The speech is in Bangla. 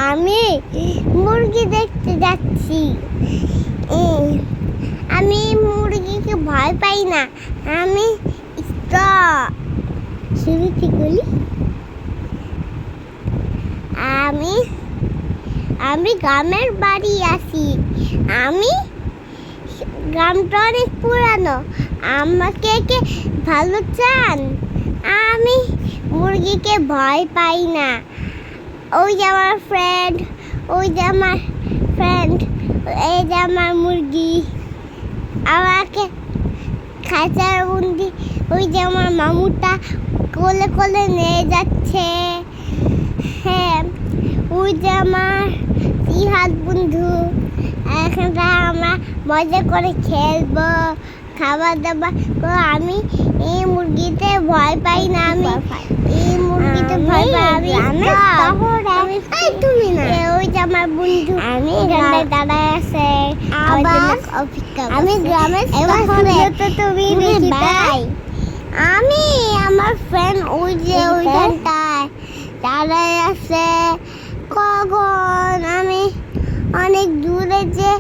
আমি মুরগি দেখতে যাচ্ছি। আমি মুরগিকে ভয় পাই না, আমি শুরুতে বলি আমি গ্রামের বাড়ি আছি। গ্রামটা অনেক পুরানো। আমাকে কে ভালো চান? আমি মুরগিকে ভয় পাই না। ওই যে আমার ফ্রেন্ড, এই যে আমার মুরগি আমাকে খাঁচার বন্দি। ওই যে আমার মামুটা কোলে কোলে নিয়ে যাচ্ছে। হ্যাঁ, ওই যে আমার ইহাত বন্ধু। এখানটা আমরা মজা করে খেলবো, খাবার দাবার। আমি এই মুরগিতে ভয় পাই না। এই মুরগিতে ভয় পাই আমি তুমি না। ওই যে আমার বন্ধু এখানটায় দাঁড়ায় আছে। আমি গ্রামের তুমি ভাই। আমি আমার ফ্রেন্ড ওই যে ওইখানটায় দাঁড়ায় আছে। কখন আমি অনেক দূরে যে